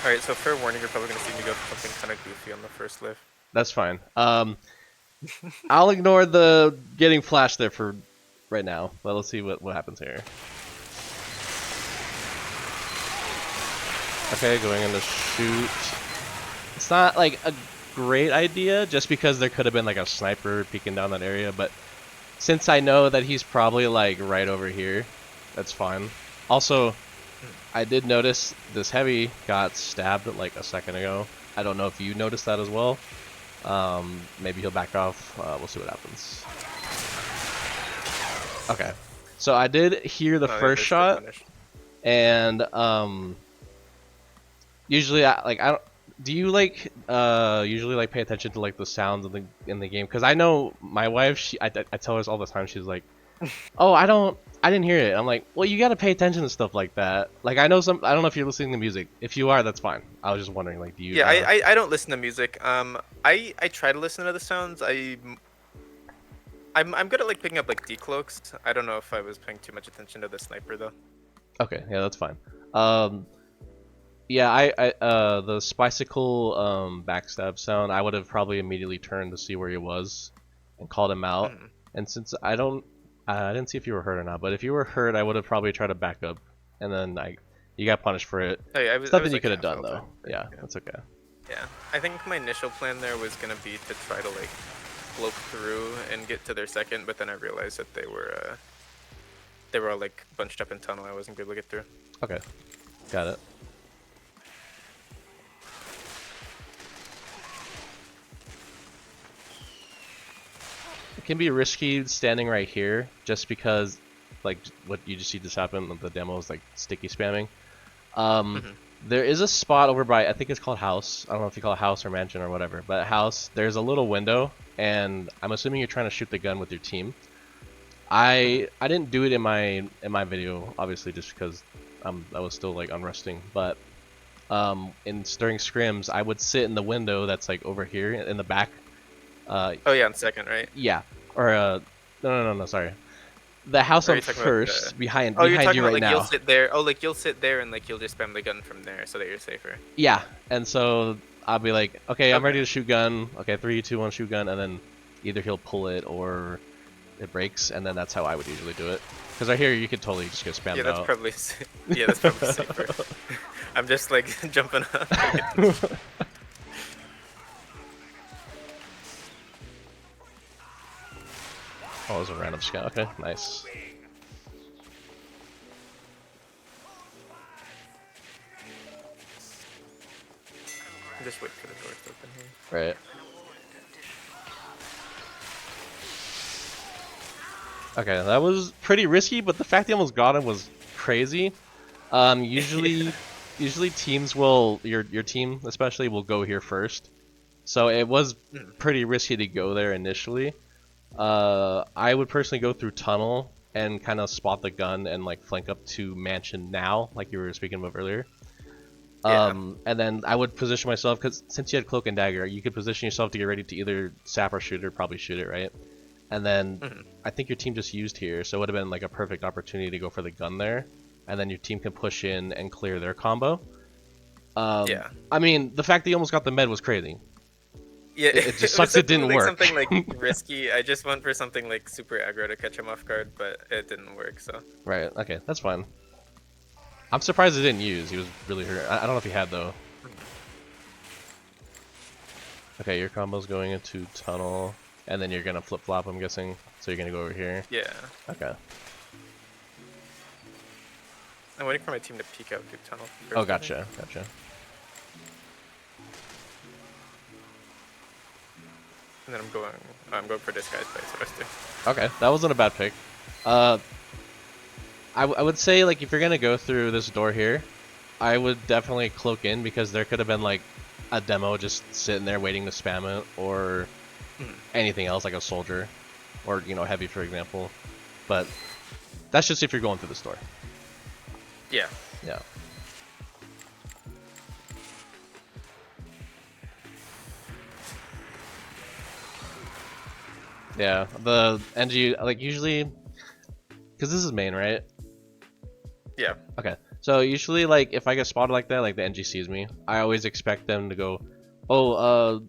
Alright, so fair warning, you're probably gonna see me go for something kind of goofy on the first lift. That's fine. I'll ignore the getting flashed there for right now, but let's see what happens here. Okay, going in to shoot. It's not like a great idea, just because there could have been like a sniper peeking down that area, but since I know that he's probably like right over here, that's fine. Also, I did notice this heavy got stabbed like a second ago. I don't know if you noticed that as well. Maybe he'll back off. We'll see what happens. Okay, so I did hear the first shot, and usually I don't. Do you usually like pay attention to like the sounds in the game? Because I know my wife, I tell her all the time. She's like, "Oh, I didn't hear it." I'm like, "Well, you gotta pay attention to stuff like that." Like I don't know if you're listening to music. If you are, that's fine. I was just wondering, like, do you? Yeah, I don't listen to music. I try to listen to the sounds. I'm good at like picking up like decloaks. I don't know if I was paying too much attention to the sniper though. Okay, yeah, that's fine. Yeah, the Spicicle backstab sound, I would have probably immediately turned to see where he was and called him out. And since I didn't see if you were hurt or not, but if you were hurt, I would have probably tried to back up, and then you got punished for it. Oh, yeah, It's nothing you could have done though. Yeah, that's okay. Yeah, I think my initial plan there was gonna be to try to like cloak through and get to their second, but then I realized that they were all like bunched up in tunnel. I wasn't gonna be able to get through. Okay, got it. It can be risky standing right here, just because, like, what you just see this happen. The demo is like sticky spamming. There is a spot over by, I think it's called House. I don't know if you call it House or Mansion or whatever, but House, there's a little window, and I'm assuming you're trying to shoot the gun with your team. I didn't do it in my video, obviously, just because I was still like unresting. But during scrims, I would sit in the window that's like over here in the back. Oh yeah, on second, right? Yeah, or no, sorry. The house on first, behind you right like, now. You'll sit there. Oh, like you'll sit there and like you'll just spam the gun from there so that you're safer. Yeah, and so I'll be like, okay, I'm ready to shoot gun. Okay, 3, 2, 1, shoot gun, and then either he'll pull it or it breaks, and then that's how I would usually do it. Because right here, you could totally just get spammed out. Yeah, that's probably safer. I'm just like jumping up. Oh, it was a random scout. Okay, nice. Just wait for the door to open here. Right. Okay, that was pretty risky, but the fact he almost got him was crazy. Usually teams will, your team especially, will go here first. So it was pretty risky to go there initially. I would personally go through tunnel and kind of spot the gun and like flank up to mansion now, like you were speaking about earlier. And then I would position myself, because since you had cloak and dagger, you could position yourself to get ready to either sap or shoot, or probably shoot it, right? And then I think your team just used here, so it would have been like a perfect opportunity to go for the gun there, and then your team can push in and clear their combo. Yeah. I mean, the fact that you almost got the med was crazy. Yeah, it just sucks it didn't work. Something like risky. I just went for something like super aggro to catch him off guard, but it didn't work. So. Right. Okay, that's fine. I'm surprised it didn't use. He was really hurt. I don't know if he had though. Okay, your combo's going into tunnel, and then you're gonna flip flop. I'm guessing. So you're gonna go over here. Yeah. Okay. I'm waiting for my team to peek out through tunnel. Oh, gotcha. And then I'm going for disguise by Swiftwater. Okay, that wasn't a bad pick. I would say, like, if you're gonna go through this door here, I would definitely cloak in, because there could have been like a demo just sitting there waiting to spam it, or anything else like a soldier, or heavy for example. But that's just if you're going through this door. Yeah. Yeah. Yeah, the NG, like, usually, because this is main, right? Yeah. Okay. So usually, like, if I get spotted like that, like the NG sees me, I always expect them to go, "Oh,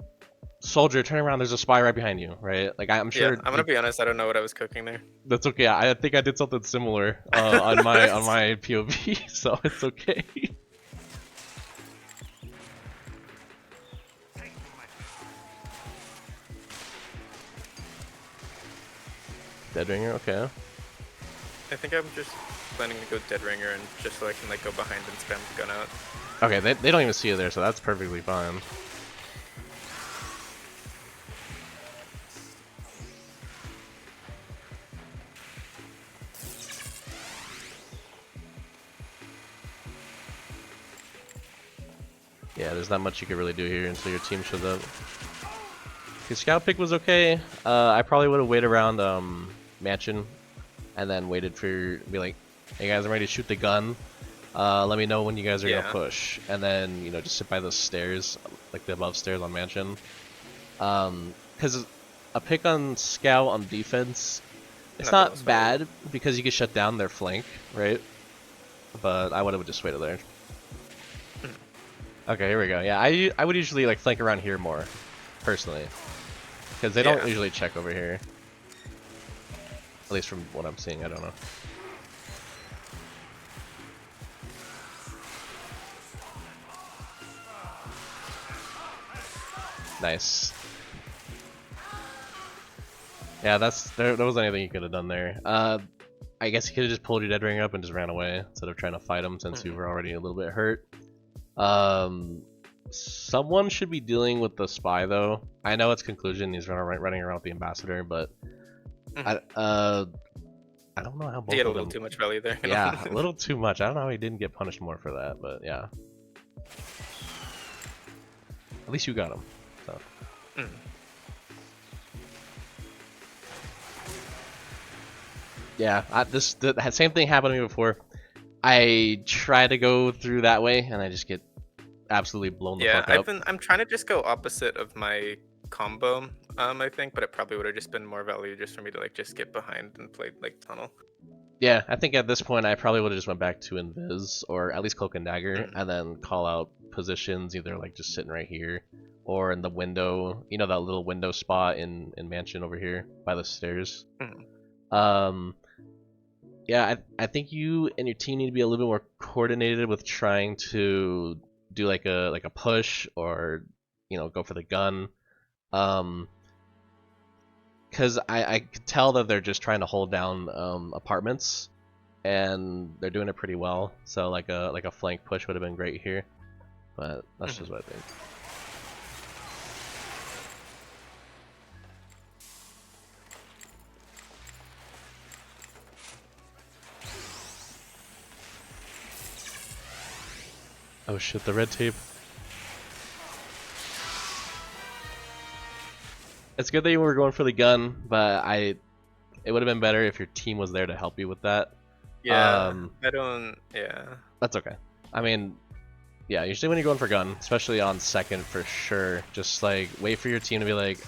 soldier, turn around. There's a spy right behind you." Right? Like, I'm Yeah, sure I'm gonna be honest. I don't know what I was cooking there. that's okay. I think I did something similar on my POV, so it's okay. Dead ringer, okay. I think I'm just planning to go dead ringer and just so I can like go behind and spam the gun out. Okay, they don't even see you there, so that's perfectly fine. Yeah, there's not much you could really do here until your team shows up. The scout pick was okay. I probably would have waited around mansion, and then waited for be like, "Hey guys, I'm ready to shoot the gun. Let me know when you guys are gonna push." And then just sit by the stairs, like the above stairs on mansion. Because a pick on scout on defense, it's not bad because you can shut down their flank, right? But I would have just waited there. Okay, here we go. Yeah, I would usually like flank around here more, personally, because they don't usually check over here. At least from what I'm seeing, I don't know. Nice. Yeah, there wasn't anything you could have done there. I guess you could have just pulled your dead ring up and just ran away instead of trying to fight him since you were already a little bit hurt. Someone should be dealing with the spy though. I know it's conclusion. He's running around with the ambassador, but I don't know how both he had a of little them. too much value there. Yeah, a little too much. I don't know how he didn't get punished more for that, but yeah. At least you got him. So. Yeah, the same thing happened to me before. I try to go through that way, and I just get absolutely blown the fuck up. I'm trying to just go opposite of my combo, I think, but it probably would have just been more value just for me to like just get behind and play like tunnel. Yeah, I think at this point I probably would have just went back to Invis, or at least Cloak and Dagger, and then call out positions, either like just sitting right here, or in the window, that little window spot in Mansion over here by the stairs. Yeah, I think you and your team need to be a little bit more coordinated with trying to do like a push or go for the gun. Because I could tell that they're just trying to hold down apartments, and they're doing it pretty well. So like a flank push would have been great here, but that's just what I think. Oh shit, the red tape. It's good that you were going for the gun, but it would have been better if your team was there to help you with that. Yeah, yeah. That's okay. I mean, yeah, usually when you're going for gun, especially on second for sure, just like wait for your team to be like,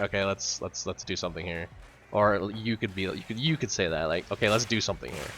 okay, let's do something here. Or you could say that, like, okay, let's do something here.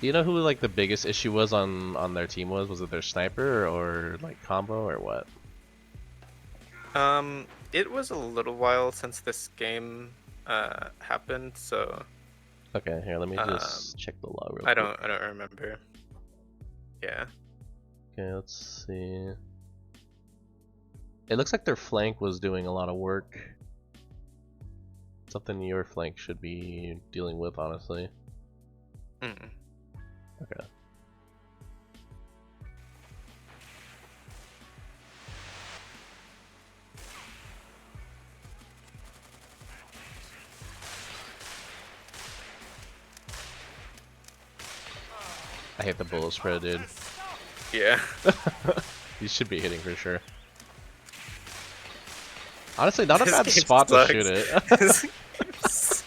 Do you know who like the biggest issue was on their team was? Was it their sniper or like combo or what? It was a little while since this game happened, so. Okay, here, let me just check the log real quick. I don't remember. Yeah. Okay, let's see. It looks like their flank was doing a lot of work. Something your flank should be dealing with, honestly. Okay. I hate the bullet spread, dude. Yeah. You should be hitting for sure. Honestly, not a This bad game spot to sucks. shoot it. This game sucks.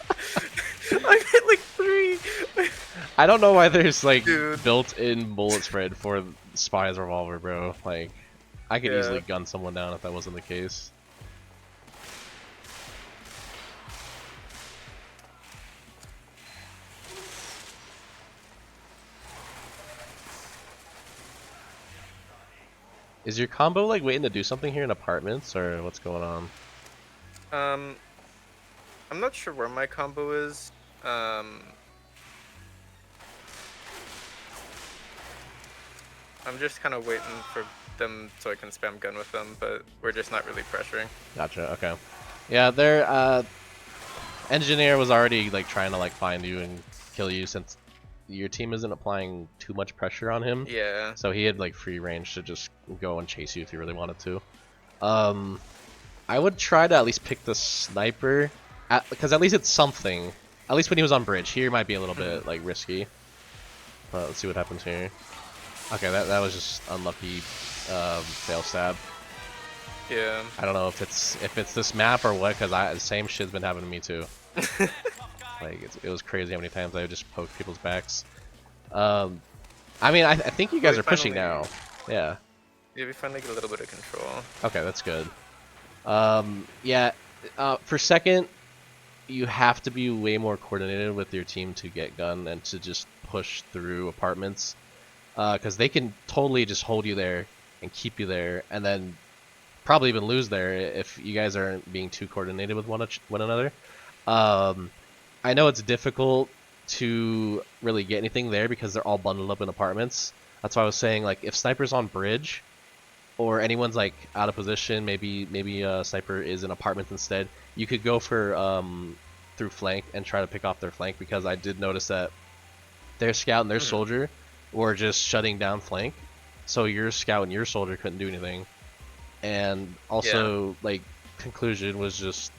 I hit like 3. I don't know why there's like Dude. built-in bullet spread for Spy's revolver, bro. Like, I could Yeah. easily gun someone down if that wasn't the case. Is your combo like waiting to do something here in apartments, or what's going on? I'm not sure where my combo is. I'm just kind of waiting for them so I can spam gun with them, but we're just not really pressuring. Gotcha. Okay. Yeah, their engineer was already like trying to like find you and kill you since your team isn't applying too much pressure on him. Yeah. So he had like free range to just go and chase you if he really wanted to. I would try to at least pick the sniper, because at least it's something. At least when he was on bridge, here might be a little bit like risky. But let's see what happens here. Okay, that was just unlucky fail stab. Yeah. I don't know if it's this map or what, because the same shit's been happening to me too. Like it was crazy how many times I would just poke people's backs. I mean, I think you guys are pushing now. Yeah. Yeah, we finally get a little bit of control. Okay, that's good. Yeah. For second, you have to be way more coordinated with your team to get gun and to just push through apartments, because they can totally just hold you there and keep you there, and then probably even lose there if you guys aren't being too coordinated with one another. I know it's difficult to really get anything there because they're all bundled up in apartments. That's why I was saying, like, if sniper's on bridge or anyone's like out of position, maybe a sniper is in apartments instead, you could go for through flank and try to pick off their flank, because I did notice that their scout and their soldier were just shutting down flank, so your scout and your soldier couldn't do anything. And also, like, conclusion was just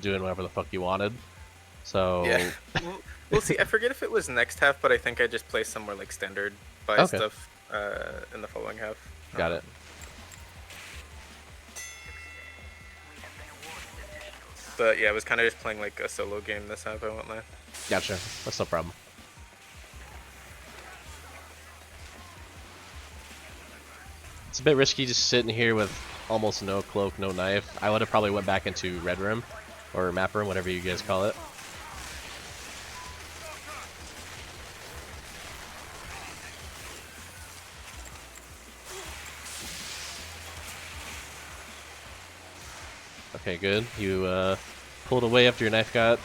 doing whatever the fuck you wanted. So yeah, we'll see. I forget if it was next half, but I think I just placed somewhere like standard buy stuff in the following half. Got it. But yeah, I was kind of just playing like a solo game this half. I won't lie. Gotcha. That's no problem. It's a bit risky just sitting here with almost no cloak, no knife. I would have probably went back into red room or map room, whatever you guys call it. Okay, good. You pulled away after your knife got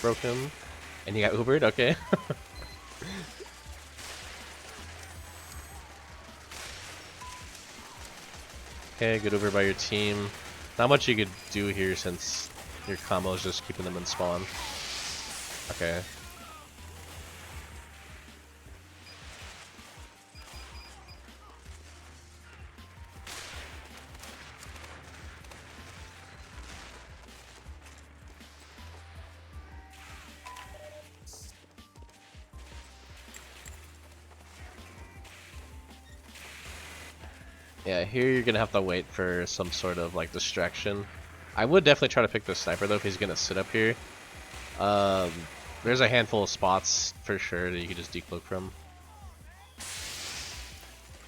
broken, and you got Ubered. Okay. Okay, good over by your team. Not much you could do here since your combo is just keeping them in spawn. Okay. Yeah, here you're gonna have to wait for some sort of like distraction. I would definitely try to pick the sniper though if he's gonna sit up here. There's a handful of spots for sure that you can just decloak from.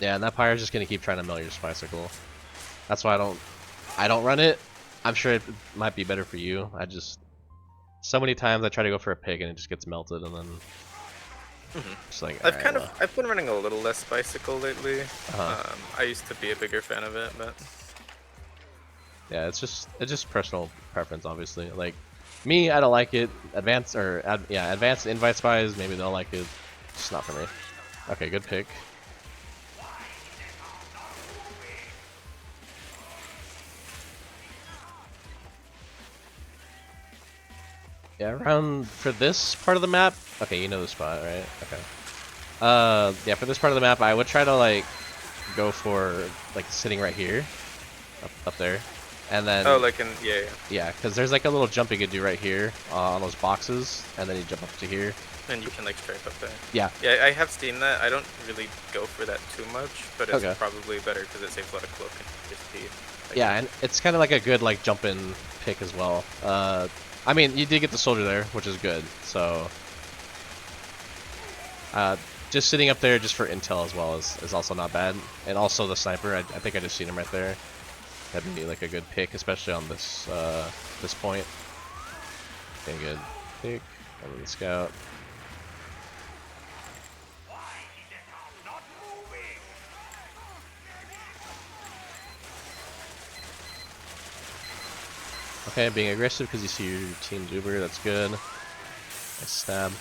Yeah, and that pyre's just gonna keep trying to melt your bicycle. That's why I don't run it. I'm sure it might be better for you. So many times I try to go for a pig and it just gets melted, and then just like I've been running a little less bicycle lately. I used to be a bigger fan of it, but yeah, it's just personal preference, obviously. Like me, I don't like it. Advanced invite spies, maybe they'll like it. It's not for me. Okay, good pick. Yeah, around for this part of the map. Okay, you know the spot, right? Okay. Yeah, for this part of the map, I would try to like go for like sitting right here, up there. and then Oh, like in yeah. yeah, because there's like a little jump you could do right here on those boxes, and then you jump up to here. And you can like strafe up there. Yeah. Yeah, I have seen that. I don't really go for that too much, but it's Okay. probably better because it saves a lot of cloak and your speed. Yeah, and it's kind of like a good like jump-in pick as well. I mean, you did get the soldier there, which is good. So, just sitting up there just for intel as well is also not bad. And also the sniper, I think I just seen him right there. That'd be like a good pick, especially on this this point. Okay, good pick. And then the scout. Okay, being aggressive because you see your team's Uber, that's good. Nice stab.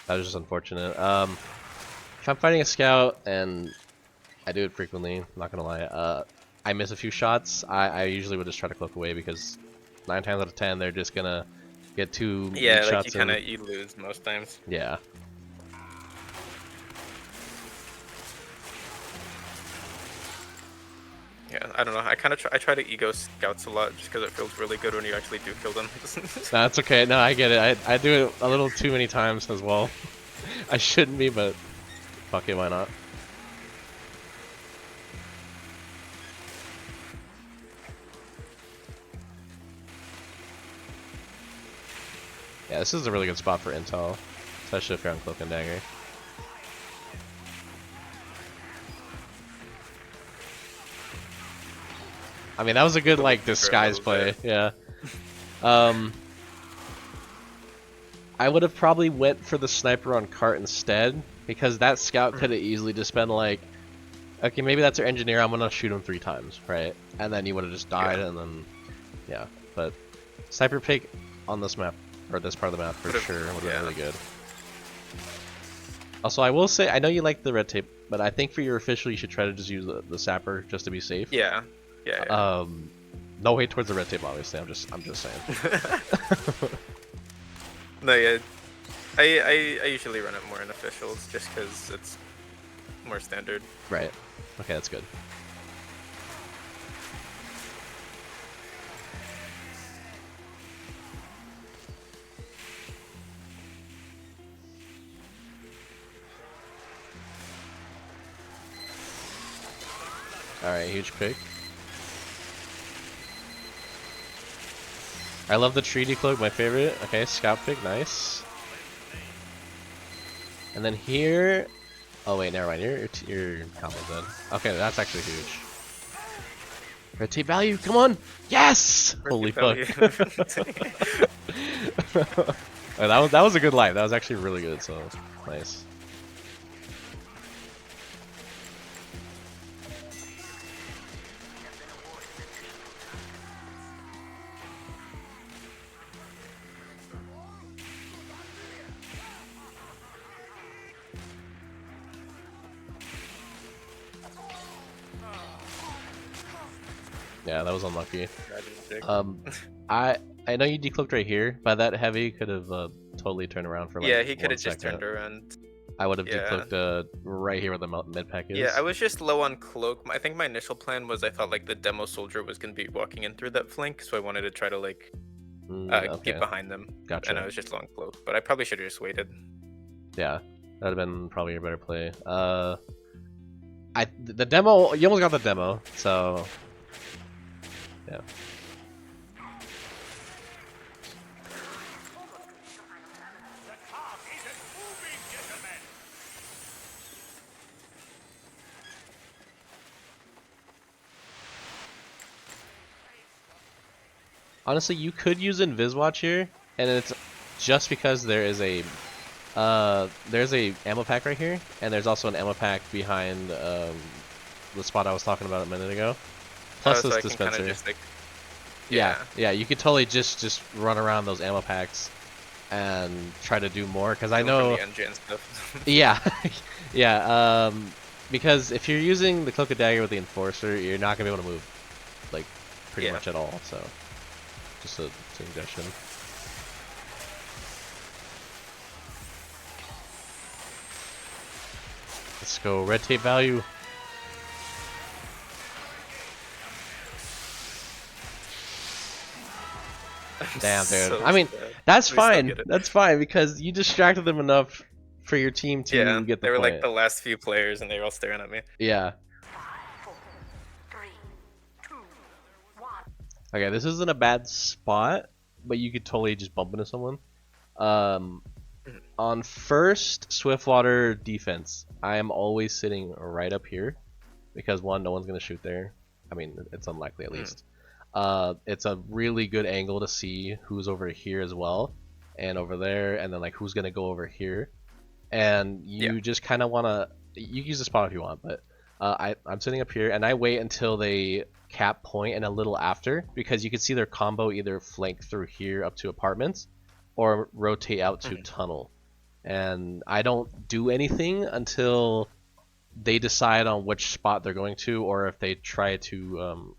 That was just unfortunate. If I'm fighting a scout, and I do it frequently, I'm not gonna lie, I miss a few shots, I usually would just try to cloak away because 9 times out of 10 they're just gonna get 2 Yeah, like shots you lose most times. Yeah. Yeah, I don't know. I try to ego scouts a lot just because it feels really good when you actually do kill them. That's okay. No, I get it. I do it a little too many times as well. I shouldn't be, but fuck it, why not? Yeah, this is a really good spot for intel, especially if you're on Cloak and Dagger. I mean, that was a good like disguise play. Yeah. I would have probably went for the sniper on cart instead because that scout could have easily just been like, okay, maybe that's our engineer. I'm gonna shoot him 3 times, right? And then you would have just died, and then yeah. But sniper pick on this map or this part of the map for sure would have been really good. Also, I will say I know you like the red tape, but I think for your official you should try to just use the sapper just to be safe. Yeah. Yeah. No hate towards the red tape, obviously. I'm just saying. No, yeah. I usually run it more in officials just because it's more standard. Right. Okay, that's good. Alright, huge pick. I love the treaty cloak, my favorite. Okay, scout pick, nice. And then here... Oh wait, never mind, your combo's dead. Okay, that's actually huge. Red tape value, come on! Yes! Holy fuck. that was a good life. That was actually really good, so nice. Yeah, that was unlucky. I know you decloaked right here, but that heavy could have totally turned around for like yeah, he could 1 have just second. turned around. I would have decloaked right here where the mid pack is. Yeah, I was just low on cloak. I think my initial plan was I thought like the demo soldier was gonna be walking in through that flank, so I wanted to try to like get behind them. Gotcha. And I was just low on cloak, but I probably should have just waited. Yeah, that'd have been probably a better play. The demo, you almost got the demo, so yeah. Honestly, you could use Inviswatch here, and it's just because there's a ammo pack right here, and there's also an ammo pack behind the spot I was talking about a minute ago. Plus this dispenser. Just, like, yeah, you could totally just run around those ammo packs and try to do more, because I know. Yeah, yeah. Because if you're using the Cloak of Dagger with the Enforcer, you're not gonna be able to move, like, pretty much at all. So. Just a suggestion. Let's go red tape value. I'm Damn, dude. so I mean, sad. that's We still fine. get it. That's fine because you distracted them enough for your team Yeah, to get the they were like point. the last few players, and they were all staring at me. Yeah. Okay, this isn't a bad spot, but you could totally just bump into someone. Um, Mhm. on first Swiftwater defense, I am always sitting right up here because one, no one's gonna shoot there. I mean, it's unlikely at least. It's a really good angle to see who's over here as well, and over there, and then like who's gonna go over here. And Yeah. you just kind of wanna you can use the spot if you want, but I'm sitting up here and I wait until they cap point and a little after because you can see their combo either flank through here up to apartments or rotate out to tunnel. And I don't do anything until they decide on which spot they're going to or if they try to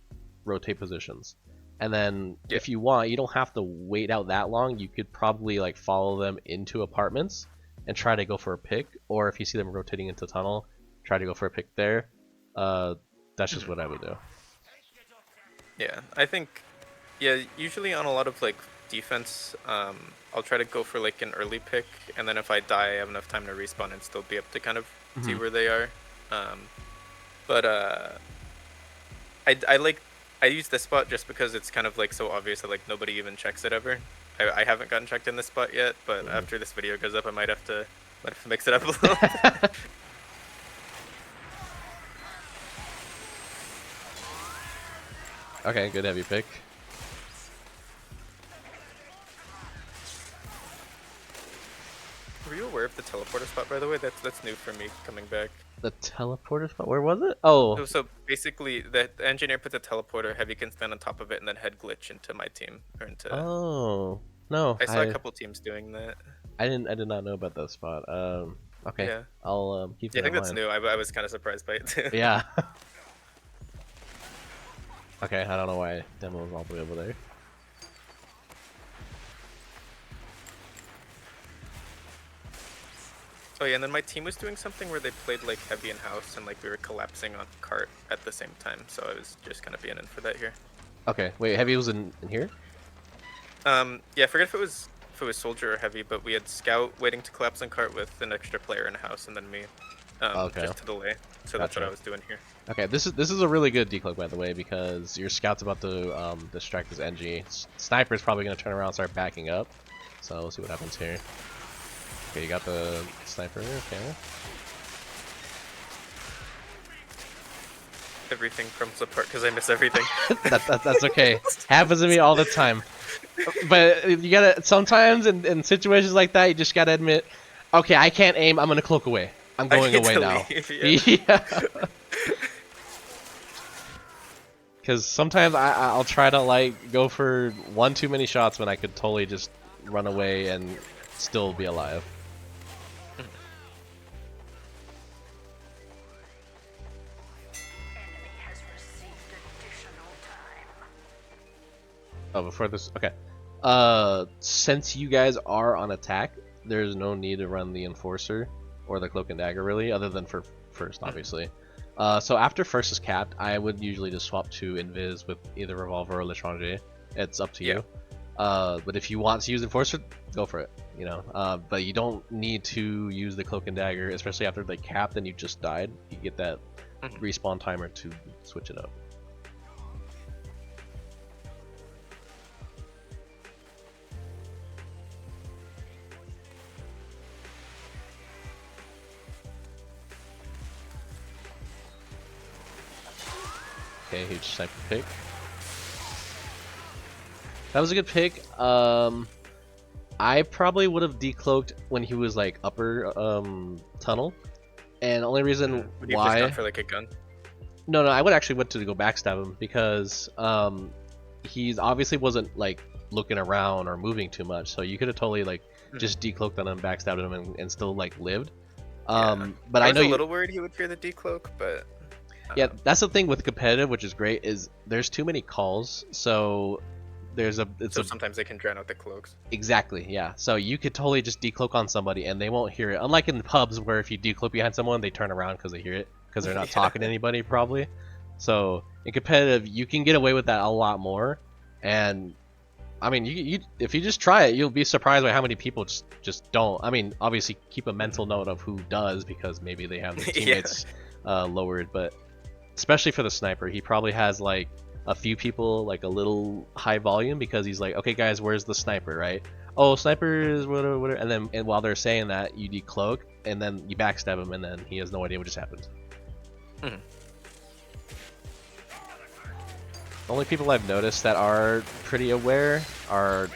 rotate positions. And then if you want, you don't have to wait out that long. You could probably like follow them into apartments and try to go for a pick, or if you see them rotating into tunnel, try to go for a pick there. That's just what I would do. Yeah, I think, yeah, usually on a lot of like defense, I'll try to go for like an early pick, and then if I die, I have enough time to respawn and still be able to kind of see where they are. But I use this spot just because it's kind of like so obvious that like nobody even checks it ever. I haven't gotten checked in this spot yet, but after this video goes up, I might have to mix it up a little bit. Okay, good heavy pick. Were you aware of the teleporter spot, by the way? That's new for me coming back. The teleporter spot? Where was it? Oh. So basically, the engineer puts a teleporter, Heavy can stand on top of it, and then head glitch into my team or into. Oh. No. I saw a couple teams doing that. I did not know about that spot. Okay. Yeah. I'll keep that Yeah, I think in that's mind. new. I was kind of surprised by it too. Yeah. Okay, I don't know why demo is all the way over there. Oh yeah, and then my team was doing something where they played like Heavy in house, and like we were collapsing on cart at the same time. So I was just kind of being in for that here. Okay, wait, heavy was in here? Yeah, I forget if it was soldier or Heavy, but we had scout waiting to collapse on cart with an extra player in house, and then me. Okay. Just to delay. So that's what I was doing here. Okay, this is a really good decloak, by the way, because your scout's about to distract this NG. Sniper's probably going to turn around and start backing up. So we'll see what happens here. Okay, you got the sniper, okay. Everything crumbles apart because I miss everything. That's okay. Happens to me all the time. But you gotta, sometimes in situations like that, you just gotta admit, okay, I can't aim, I'm gonna cloak away. I'm going away now. Leave, yeah. Because sometimes I'll try to like go for one too many shots when I could totally just run away and still be alive. Oh, before this, okay. Since you guys are on attack, there's no need to run the Enforcer or the Cloak and Dagger really, other than for first, obviously. So after first is capped, I would usually just swap to Invis with either Revolver or L'Etranger. It's up to you. But if you want to use Enforcer, go for it, you know. But you don't need to use the Cloak and Dagger, especially after they capped and you just died. You get that respawn timer to switch it up. Okay, huge sniper pick. That was a good pick. I probably would have decloaked when he was like upper tunnel, and the only reason Would you why. just gone for like a gun? No, I would actually went to go backstab him because he's obviously wasn't like looking around or moving too much, so you could have totally like just decloaked on him, backstabbed him, and still like lived. But I know I was a little worried he would fear the decloak, but yeah, that's the thing with competitive, which is great, is there's too many calls, so there's a sometimes they can drown out the cloaks. Exactly, yeah. So you could totally just decloak on somebody and they won't hear it. Unlike in pubs where if you decloak behind someone, they turn around because they hear it because they're not talking to anybody probably. So in competitive, you can get away with that a lot more, and I mean, you if you just try it, you'll be surprised by how many people just don't. I mean, obviously keep a mental note of who does because maybe they have their Yeah. teammates lowered, but especially for the sniper, he probably has like a few people like a little high volume because he's like, okay guys, where's the sniper, right? Oh, sniper is whatever, whatever, and then while they're saying that, you decloak and then you backstab him, and then he has no idea what just happened. Mhm. The only people I've noticed that are pretty aware are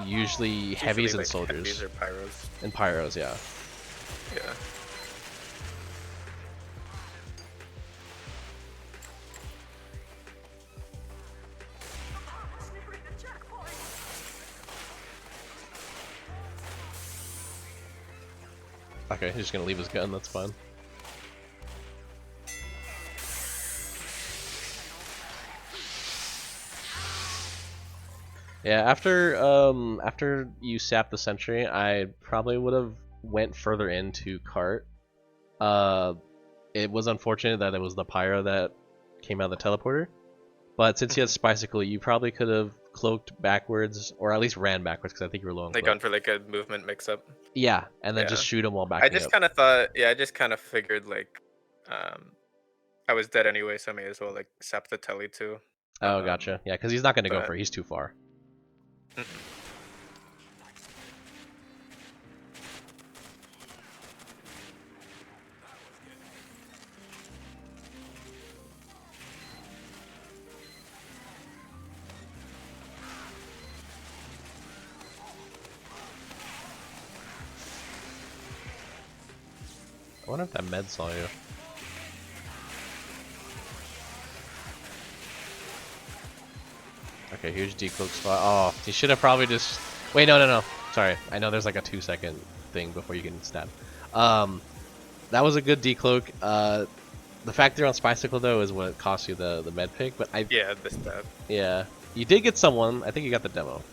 usually It's heavies usually and like heavies soldiers or pyros. and pyros, yeah. Yeah. Okay, he's just gonna leave his gun. That's fine. Yeah, after you sap the sentry, I probably would have went further into cart. It was unfortunate that it was the pyro that came out of the teleporter, but since you had Spicicle, you probably could have cloaked backwards, or at least ran backwards, because I think you were low on Like cloak. gone for like a movement mix-up. Yeah, and then Yeah. just shoot him while I backing just up. kind of thought, yeah, I just kind of figured like, I was dead anyway, so I may as well like sap the telly too. Oh, gotcha. Yeah, because he's not gonna go But for it. He's too far. mhm. I wonder if that med saw you. Okay, huge decloak spot. Oh, he should have probably just... Wait, no. Sorry, I know there's like a 2-second thing before you can stab. That was a good decloak. The fact they're on Spicicle though is what cost you the med pick, but Yeah, the stab. yeah, you did get someone. I think you got the demo,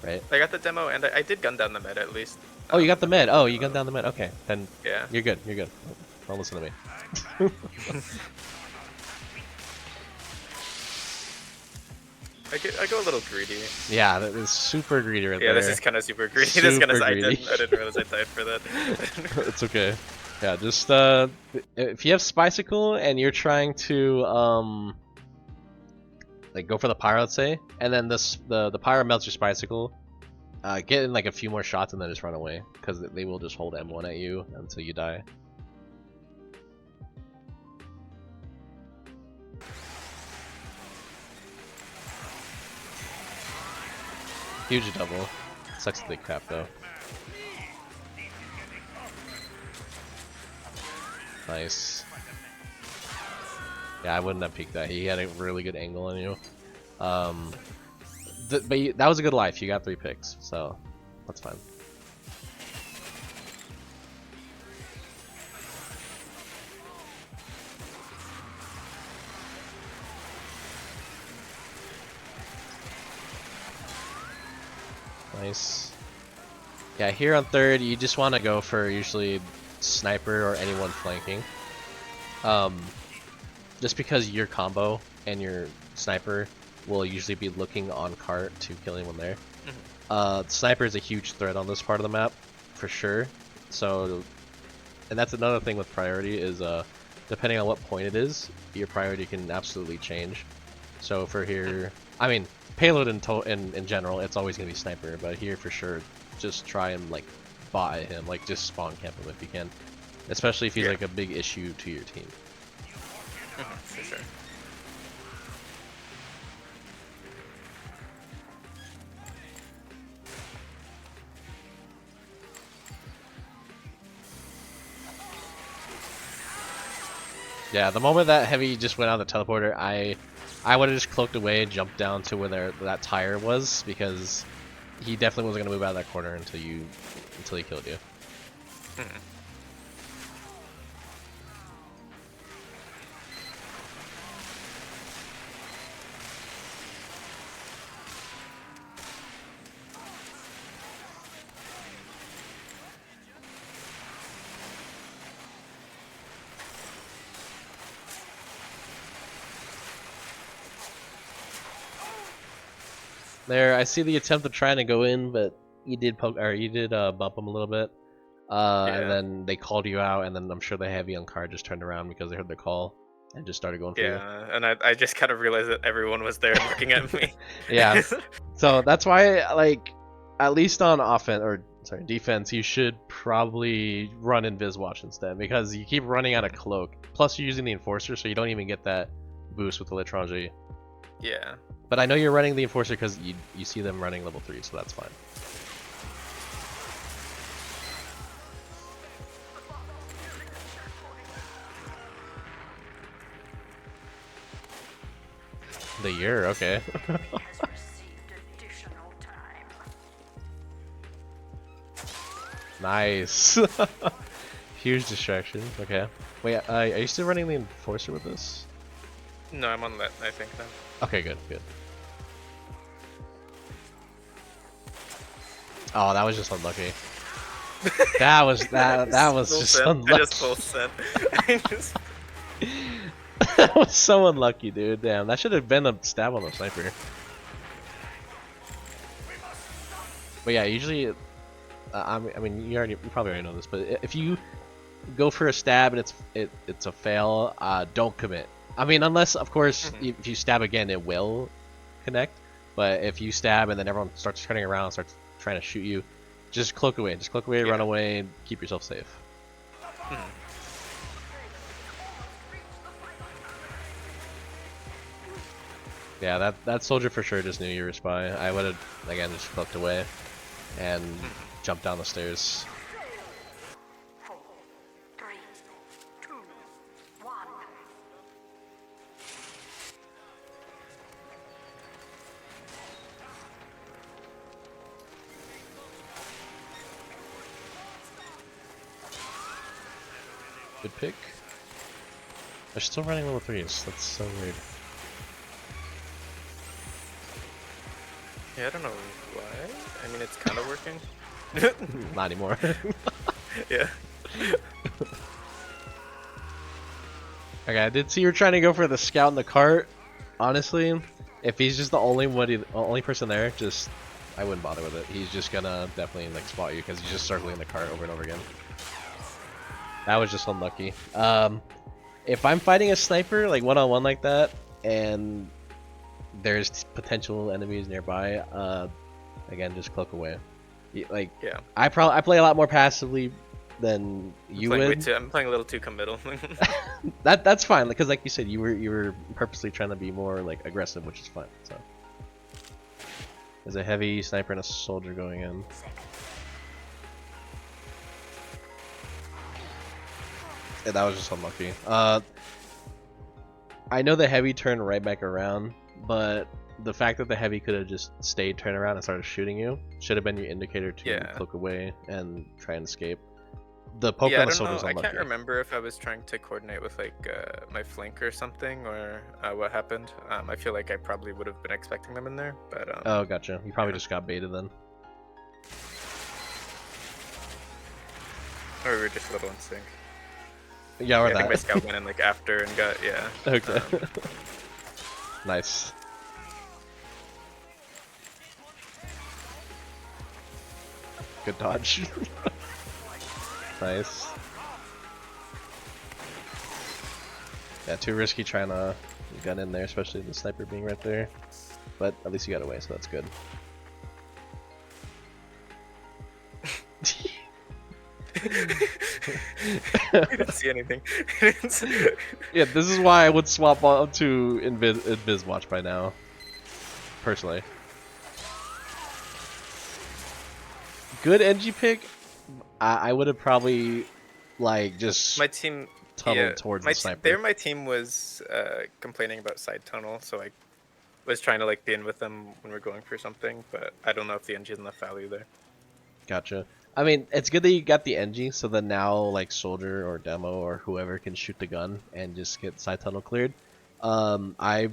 right? I got the demo, and I did gun down the med at least. Oh, you got the med. Oh, you gunned down the med. Okay, then Yeah. you're good. You're good. Don't listen to me. I go a little greedy. Yeah, that is super greedy right there. Yeah, this is kind of super greedy. This Super kind of I greedy. didn't realize I died for that. It's okay. Yeah, just if you have Spicicle and you're trying to like go for the pyro, let's say, and then the pyro melts your Spicicle, get in like a few more shots and then just run away because they will just hold M1 at you until you die. Huge double. Sucks that they crap though. Nice. Yeah, I wouldn't have peeked that. He had a really good angle on you. That was a good life. You got 3 picks, so that's fine. Nice. Yeah, here on third, you just want to go for usually sniper or anyone flanking. Just because your combo and your sniper will usually be looking on cart to kill anyone there. Sniper is a huge threat on this part of the map, for sure. So, and that's another thing with priority is depending on what point it is, your priority can absolutely change. So for here, I mean, payload in general, it's always gonna be sniper, but here for sure, just try and like bot at him, like just spawn camp him if you can, especially if he's like a big issue to your team. For sure. Yeah, the moment that heavy just went out of the teleporter, I would have just cloaked away and jumped down to where that tire was because he definitely wasn't gonna move out of that corner until he killed you. There, I see the attempt of trying to go in, but you did poke, or you did bump him a little bit. And Yeah. then they called you out, and then I'm sure the heavy on card just turned around because they heard the call and just started going for you. Yeah, and I just kind of realized that everyone was there looking at me. Yeah. So that's why, like, at least on offense or sorry defense, you should probably run Invis Watch instead because you keep running out of cloak. Plus, you're using the Enforcer, so you don't even get that boost with the L'étranger. Yeah. But I know you're running the Enforcer because you see them running level 3, so that's fine. The year, okay. Nice. Huge distraction. Okay. Wait, are you still running the Enforcer with this? No, I'm on that, I think, then. Okay, good, good. Oh, that was just unlucky. That was that was just unlucky. I just full sent. That was so unlucky, dude. Damn, that should have been a stab on the sniper. But yeah, usually, I mean, you probably already know this, but if you go for a stab and it's a fail, don't commit. I mean, unless of course if you stab again, it will connect. But if you stab and then everyone starts turning around, starts trying to shoot you, just cloak away. Just cloak away, run away, and keep yourself safe. Yeah, that soldier for sure just knew you were a spy. I would have, again, just cloaked away and jumped down the stairs. 4, 3, 2, 1. Good pick. They're still running level 3s. That's so weird. Yeah, I don't know why. I mean, it's kind of working. Not anymore. Yeah. Okay, I did see you were trying to go for the scout in the cart. Honestly, if he's just the only person there, I wouldn't bother with it. He's just gonna definitely like spot you because he's just circling the cart over and over again. That was just unlucky. If I'm fighting a sniper like one-on-one like that, and there's potential enemies nearby, again, just cloak away. Like, Yeah. I play a lot more passively than you would. I'm playing a little too committal. That's fine because, like you said, you were purposely trying to be more like aggressive, which is fine. So there's a heavy sniper and a soldier going in. Yeah, that was just unlucky. I know the heavy turned right back around, but the fact that the heavy could have just stayed, turned around, and started shooting you should have been your indicator to cloak away and try and escape. The poke on the soldier's unlucky. I can't remember if I was trying to coordinate with like my flank or something, or what happened. I feel like I probably would have been expecting them in there, but oh, gotcha. You probably just got baited then. Or we were just a little in sync. Yeah, or I that. think my scout went in like after and got Okay. Nice. Good dodge. Nice. Yeah, too risky trying to gun in there, especially the sniper being right there. But at least you got away, so that's good. I didn't see anything. Yeah, this is why I would swap on to Invis Watch by now. Personally. Good NG pick. I would have probably like just my team tunneled towards the sniper. My team was complaining about side tunnel, so I was trying to like be in with them when we're going for something, but I don't know if the NG is enough value there. Gotcha. I mean, it's good that you got the NG, so that now like soldier or demo or whoever can shoot the gun and just get side tunnel cleared. I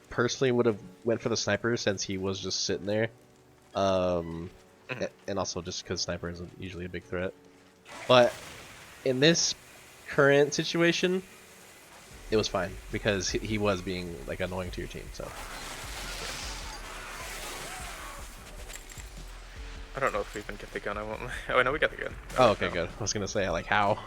personally would have went for the sniper since he was just sitting there. And also just because sniper isn't usually a big threat. But in this current situation, it was fine because he was being like annoying to your team. So I don't know if we even get the gun. I won't. Oh, no, we got the gun. Oh, okay, no. good. I was gonna say, like, how?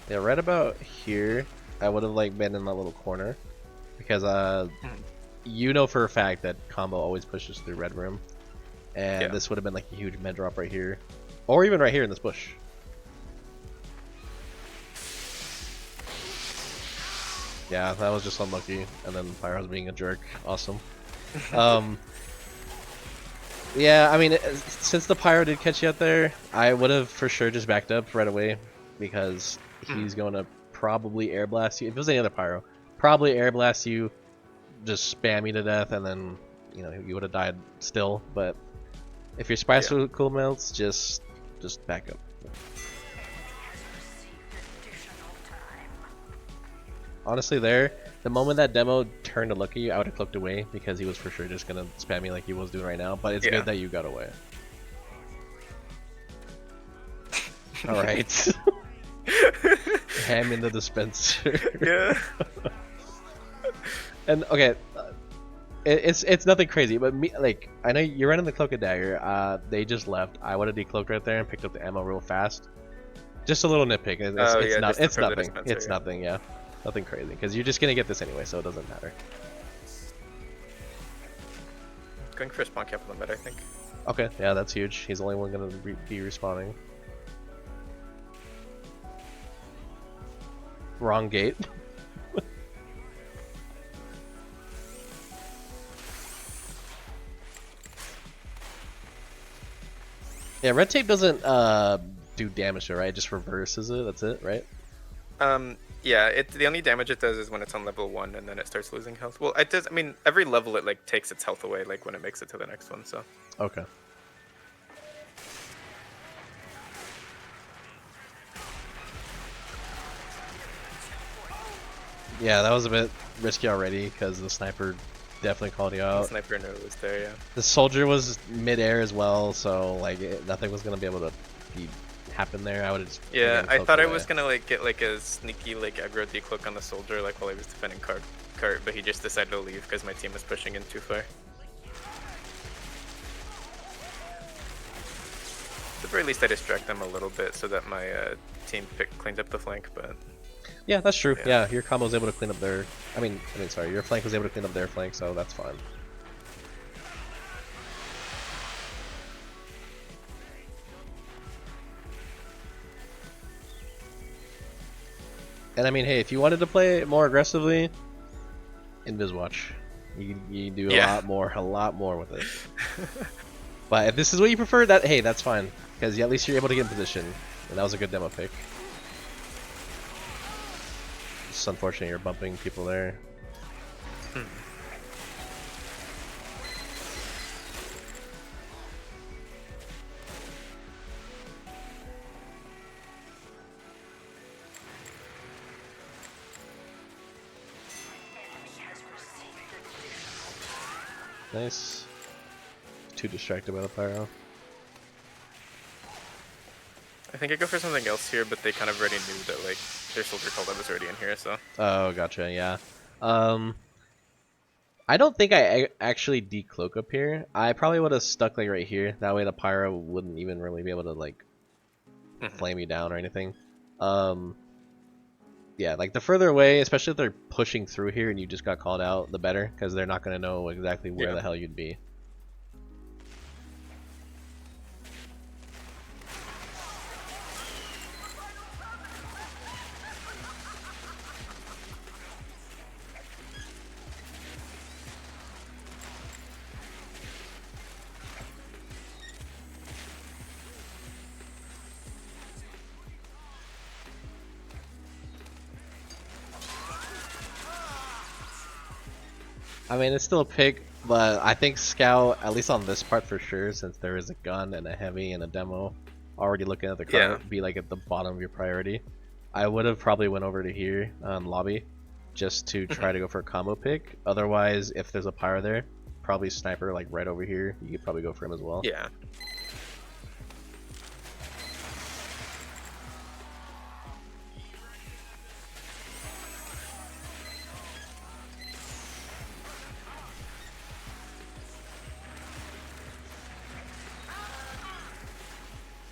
Yeah, right about here, I would have like been in that little corner, because you know for a fact that combo always pushes through red room, and Yeah. this would have been like a huge med drop right here, or even right here in this bush. Yeah, that was just unlucky, and then Pyro's being a jerk. Awesome. Yeah, I mean, since the Pyro did catch you out there, I would have for sure just backed up right away, because he's going to probably air blast you. If it was any other Pyro, probably air blast you, just spam you to death, and then you know you would have died still. But if your spice cool melts, just back up. Honestly, there, the moment that demo turned to look at you, I would have clicked away, because he was for sure just gonna spam me like he was doing right now. But it's good that you got away. All right. Ham in the dispenser. Yeah. And okay, it's nothing crazy, but me, like, I know you're running the cloak and dagger. They just left. I would have decloaked right there and picked up the ammo real fast. Just a little nitpick. It's nothing. It's nothing. Yeah, nothing crazy, because you're just gonna get this anyway, so it doesn't matter. Going for a spawn cap on the mid, I think. Okay, yeah, that's huge. He's the only one gonna be respawning. Wrong gate. Yeah, red tape doesn't do damage, right? It just reverses it. That's it, right? Yeah. The only damage it does is when it's on level 1, and then it starts losing health. Well, it does. I mean, every level it like takes its health away, like when it makes it to the next one. So. Okay. Yeah, that was a bit risky already, because the sniper definitely called you out. The sniper knew it was there, yeah. The soldier was mid-air as well, so like nothing was gonna be able to happen there. I would have. Yeah, I thought I was gonna like get like a sneaky like aggro decloak on the soldier like while he was defending cart, but he just decided to leave because my team was pushing in too far. At the very least, I distract them a little bit so that my team cleans up the flank, but. Yeah, that's true. Yeah, your combo was able to clean up their. I mean, sorry, your flank was able to clean up their flank, so that's fine. And I mean, hey, if you wanted to play more aggressively, Inviswatch, you do a lot more with it. But if this is what you prefer, that's fine, because at least you're able to get in position, and that was a good demo pick. It's unfortunate you're bumping people there. Nice. Too distracted by the pyro. I think I go for something else here, but they kind of already knew that like their soldier call that was already in here, so. Oh, gotcha. Yeah. I don't think I actually decloak up here. I probably would have stuck like right here. That way the pyro wouldn't even really be able to like flame you down or anything. Yeah, like the further away, especially if they're pushing through here and you just got called out, the better, because they're not going to know exactly where the hell you'd be. I mean, it's still a pick, but I think Scout, at least on this part for sure, since there is a gun and a heavy and a demo already looking at the card, be like at the bottom of your priority. I would have probably went over to here on lobby just to try to go for a combo pick. Otherwise, if there's a pyro there, probably sniper like right over here. You could probably go for him as well. Yeah.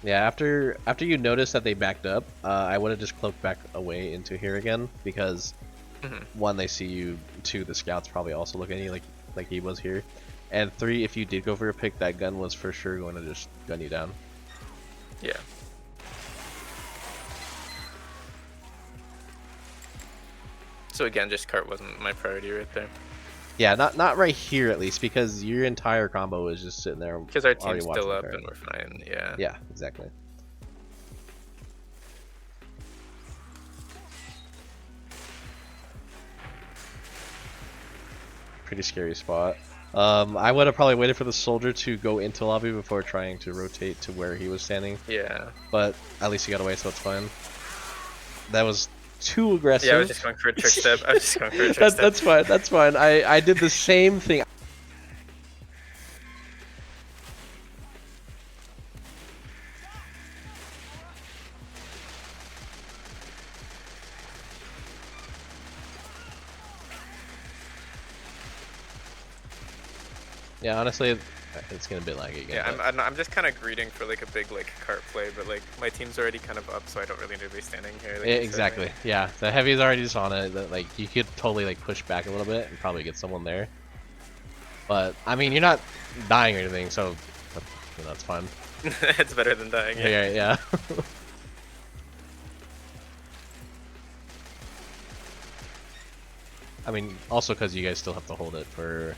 Yeah, after you notice that they backed up, I would have just cloaked back away into here again because one, they see you. Two, the scouts probably also look at you like he was here, and three, if you did go for a pick, that gun was for sure going to just gun you down. Yeah. So again, just cart wasn't my priority right there. Yeah, not right here at least because your entire combo is just sitting there. Because our already team's watching still the up cart. and we're fine. Yeah. Yeah, exactly. Pretty scary spot. I would have probably waited for the soldier to go into lobby before trying to rotate to where he was standing. Yeah. But at least he got away, so it's fine. That was too aggressive. Yeah, I was just going for a trick step. I was just going for a trick step. That's fine. That's fine. I did the same thing. Yeah, honestly, it's gonna be laggy again. Yeah, I'm just kind of greeting for like a big like cart play, but like my team's already kind of up, so I don't really need to be standing here. Like you said, exactly. right? Yeah, the heavy's already just on it. Like you could totally like push back a little bit and probably get someone there. But I mean, you're not dying or anything, so you know, that's fine. It's better than dying. Yeah. Yeah. I mean, also because you guys still have to hold it for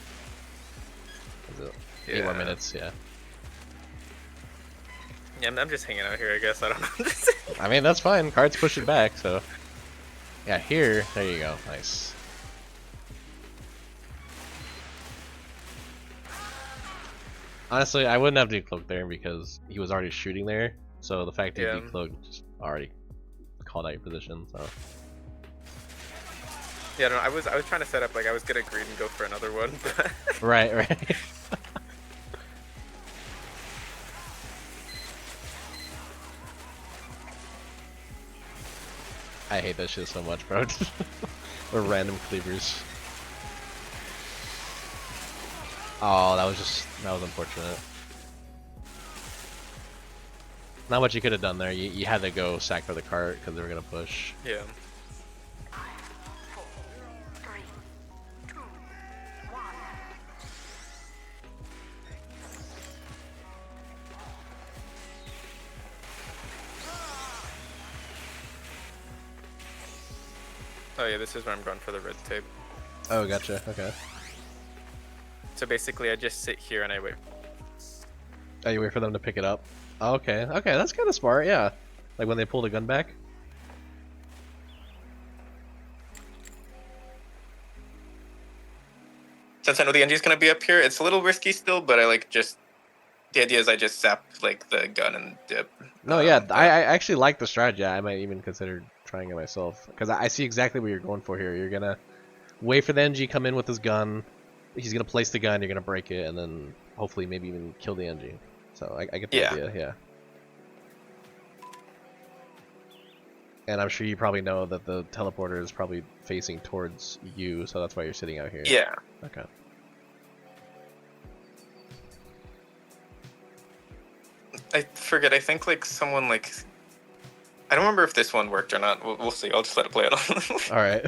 8 more minutes. Yeah. Yeah, I'm just hanging out here, I guess. I don't know. I mean, that's fine. Cards push it back, so yeah. Here, there you go. Nice. Honestly, I wouldn't have decloaked there because he was already shooting there. So the fact that you decloaked just already called out your position. So yeah, no, I was trying to set up like I was gonna greed and go for another one. But right. I hate that shit so much, bro. Or random cleavers. Oh, that was unfortunate. Not much you could have done there. You had to go sack for the cart because they were gonna push. yeah. 5, 4, 3, 2, 1. Oh yeah, this is where I'm going for the red tape. Oh, gotcha. Okay. So basically, I just sit here and I wait. Oh, you wait for them to pick it up. Oh, okay. Okay, that's kind of smart. Yeah. Like when they pull the gun back. Since I know the NG's gonna be up here, it's a little risky still, but I like just the idea is I just zap like the gun and dip. No, yeah, I actually like the strategy. I might even consider trying it myself because I see exactly what you're going for here. You're gonna wait for the NG come in with his gun. He's gonna place the gun. You're gonna break it, and then hopefully maybe even kill the NG. So I get the idea. Yeah. And I'm sure you probably know that the teleporter is probably facing towards you, so that's why you're sitting out here. Yeah. Okay. I forget. I think like someone like I don't remember if this one worked or not. We'll see. I'll just let it play out. All right.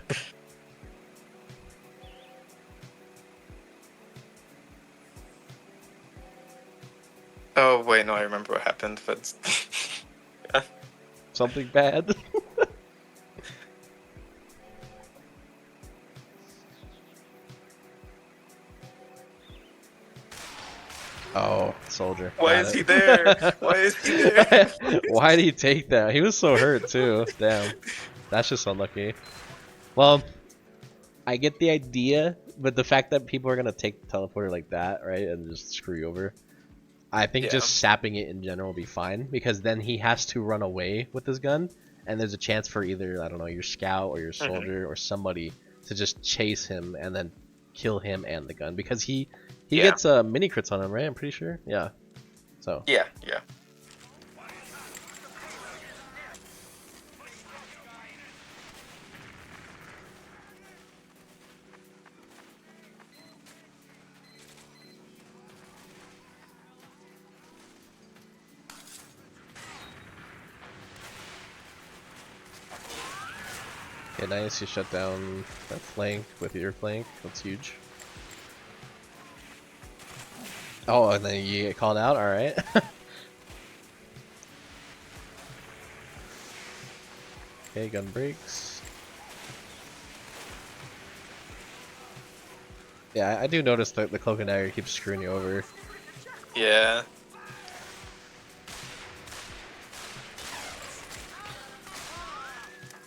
Oh wait, no, I remember what happened, but yeah. Something bad. Oh, soldier. Why is he there? Why is he there? Why did he take that? He was so hurt too. Damn. That's just unlucky. Well, I get the idea, but the fact that people are gonna take the teleporter like that, right, and just screw you over, I think just sapping it in general will be fine because then he has to run away with his gun, and there's a chance for either, I don't know, your scout or your soldier or somebody to just chase him and then kill him and the gun because he gets mini crits on him, right? I'm pretty sure. Yeah. So. Yeah. Yeah, nice. You shut down that flank with your flank. That's huge. Oh, and then you get called out. All right. Okay, gun breaks. Yeah, I do notice that the cloak and dagger keeps screwing you over. Yeah.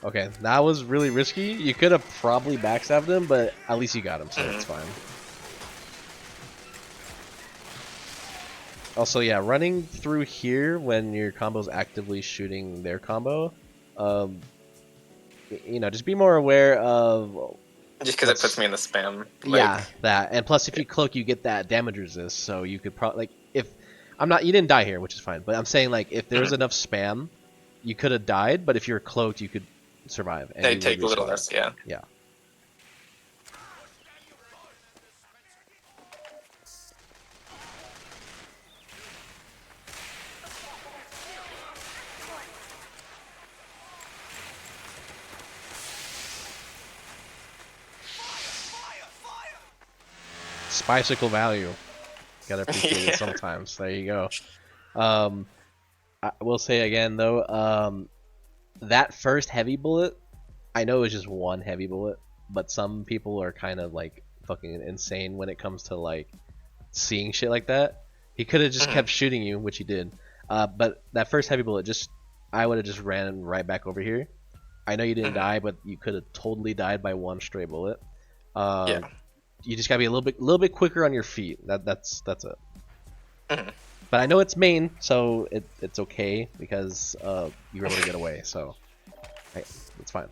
Okay, that was really risky. You could have probably backstabbed him, but at least you got him, so it's fine. Also, yeah, running through here when your combo's actively shooting their combo, you know, just be more aware of. Just because it puts me in the spam. Like, Yeah, that, and plus if you cloak, you get that damage resist, so you could probably, like, if you didn't die here, which is fine, but I'm saying, like, if there was enough spam, you could have died, but if you're cloaked, you could survive. And they you take would a little respawn. less, yeah. Yeah. Bicycle value. Gotta appreciate it sometimes. There you go. I will say again though, that first heavy bullet, I know it's just one heavy bullet, but some people are kind of like fucking insane when it comes to like seeing shit like that. He could have just kept shooting you, which he did. But that first heavy bullet, I would have just ran right back over here. I know you didn't die, but you could have totally died by one stray bullet. Yeah. You just gotta be a little bit quicker on your feet. That's it. But I know it's main, so it's okay because you were able to get away. So it's fine.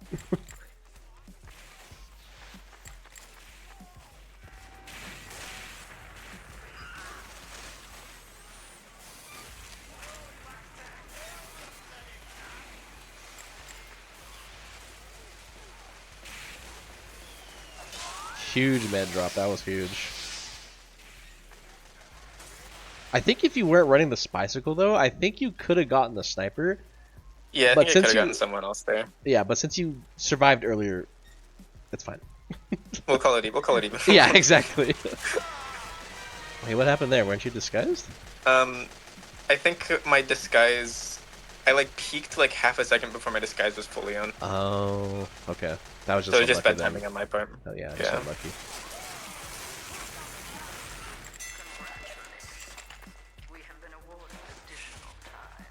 Huge med drop. That was huge. I think if you weren't running the Spicicle though, I think you could have gotten the sniper. Yeah, I But think I could have gotten someone else there. Yeah, but since you survived earlier, it's fine. We'll call it even. Yeah, exactly. Wait, what happened there? Weren't you disguised? I think my disguise, I like peaked like half a second before my disguise was fully on. Oh, okay. That was just So it was just unlucky bad timing then. on my part. Oh yeah, just Yeah. unlucky. We have been awarded additional time.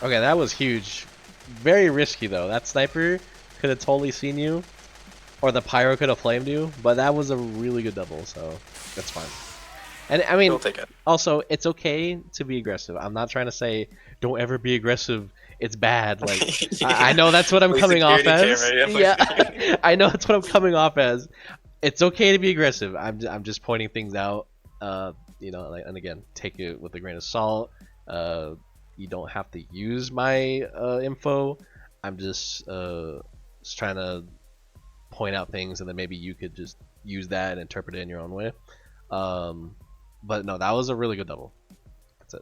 Okay, that was huge. Very risky though. That sniper could have totally seen you, or the pyro could have flamed you. But that was a really good double, so that's fine. And I mean, We'll take it. also it's okay to be aggressive. I'm not trying to say don't ever be aggressive. It's bad. Like I know that's what I'm Please coming off security as. camera, Yeah, I know that's what I'm coming off as. It's okay to be aggressive. I'm just pointing things out. You know, like, and again, take it with a grain of salt. You don't have to use my info. I'm just trying to point out things, and then maybe you could just use that and interpret it in your own way. But no, that was a really good double. That's it.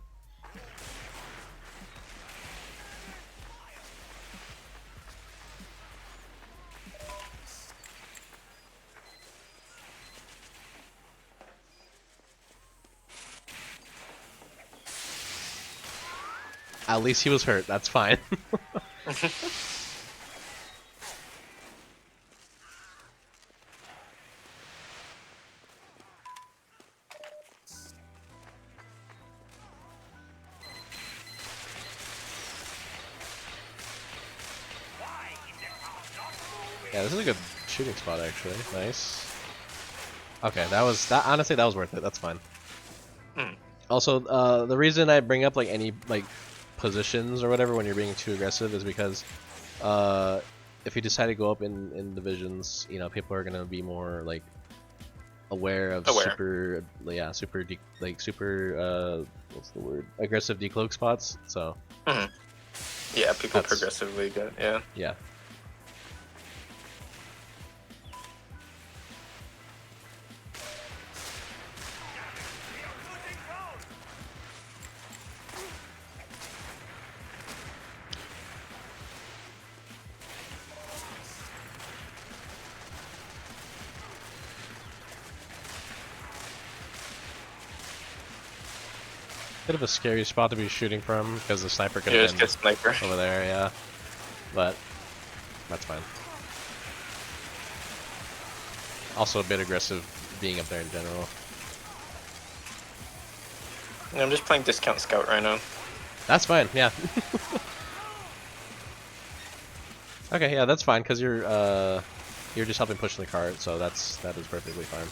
At least he was hurt. That's fine. Yeah, this is a good shooting spot actually. Nice. Okay, honestly that was worth it. That's fine. Also, the reason I bring up like any like positions or whatever when you're being too aggressive is because if you decide to go up in divisions, you know, people are gonna be more like aware of super what's the word, aggressive decloak spots. So yeah, people progressively get yeah. Bit of a scary spot to be shooting from because the sniper could have been sniper over there, yeah. But that's fine. Also a bit aggressive being up there in general. Yeah, I'm just playing discount scout right now. That's fine, yeah. Okay, yeah, that's fine because you're just helping push the cart, so that is perfectly fine.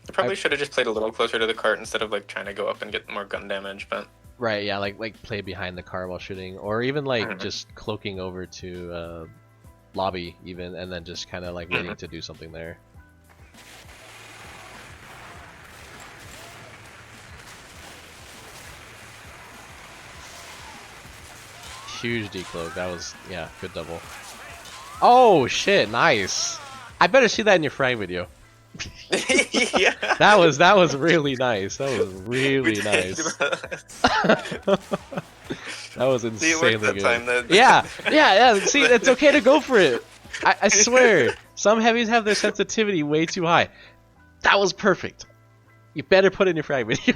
I probably should have just played a little closer to the cart instead of like trying to go up and get more gun damage, but right, yeah, like play behind the car while shooting, or even like just cloaking over to lobby even, and then just kind of like waiting to do something there. Huge decloak. That was, yeah, good double. Oh shit, nice. I better see that in your frag video. yeah. That was really nice. That was really nice. That was insanely good. Yeah. See, it's okay to go for it. I swear, some heavies have their sensitivity way too high. That was perfect. You better put it in your frag video.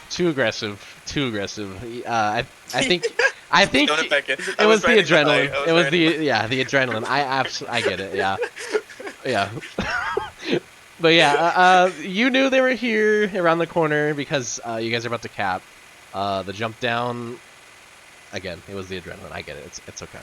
Too aggressive. I think it was the adrenaline. It was the adrenaline. I get it. Yeah. But yeah, you knew they were here around the corner because you guys are about to cap. The jump down, again, it was the adrenaline. I get it. It's okay.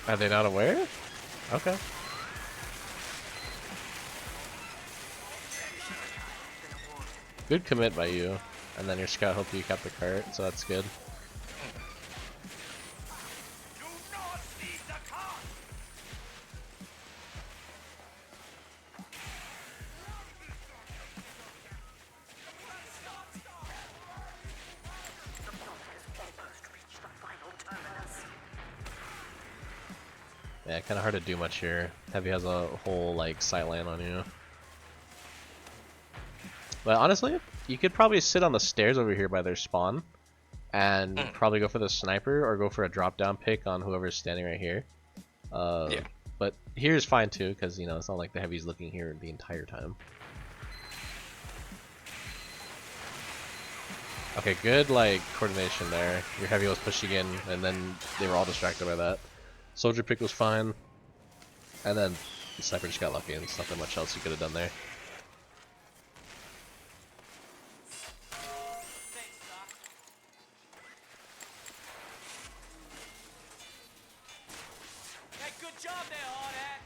Are they not aware? Okay. Good commit by you. And then your scout helped you cap the cart, so that's good. Yeah, kind of hard to do much here. Heavy has a whole like sight line on you. But honestly, you could probably sit on the stairs over here by their spawn and probably go for the sniper or go for a drop down pick on whoever's standing right here. Yeah. But here's fine too, because you know it's not like the heavy's looking here the entire time. Okay, good like coordination there. Your heavy was pushing in, and then they were all distracted by that. Soldier pick was fine, and then the sniper just got lucky, and there's nothing much else you could have done there. Hey, good job there, hard hat.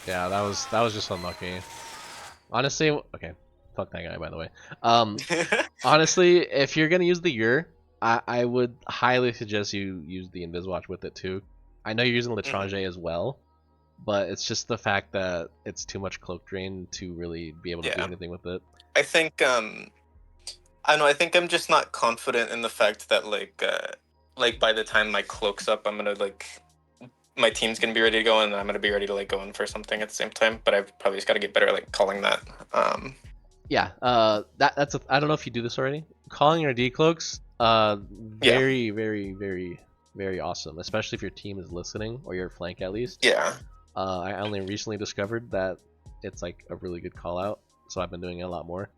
Yeah, that was just unlucky. Honestly, okay, fuck that guy by the way. Honestly, if you're gonna use the Ur, I would highly suggest you use the Inviswatch with it too. I know you're using L'Étranger as well, but it's just the fact that it's too much cloak drain to really be able to do anything with it. I think I don't know. I think I'm just not confident in the fact that like by the time my cloak's up, I'm gonna like my team's gonna be ready to go and I'm gonna be ready to like go in for something at the same time. But I've probably just got to get better at like calling that. Yeah, I don't know if you do this already. Calling your decloaks, very very awesome, especially if your team is listening or your flank at least. Yeah. I only recently discovered that it's like a really good call out, so I've been doing it a lot more.